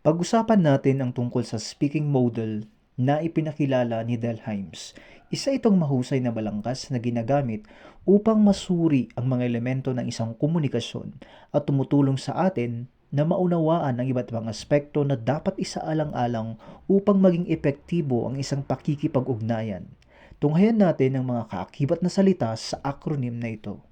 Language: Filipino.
Pag-usapan natin ang tungkol sa speaking model na ipinakilala ni Del Hymes. Isa itong mahusay na balangkas na ginagamit upang masuri ang mga elemento ng isang komunikasyon at tumutulong sa atin na maunawaan ang iba't ibang aspekto na dapat isaalang-alang upang maging epektibo ang isang pakikipag-ugnayan. Tunghayan natin ang mga kaakibat na salita sa acronym na ito.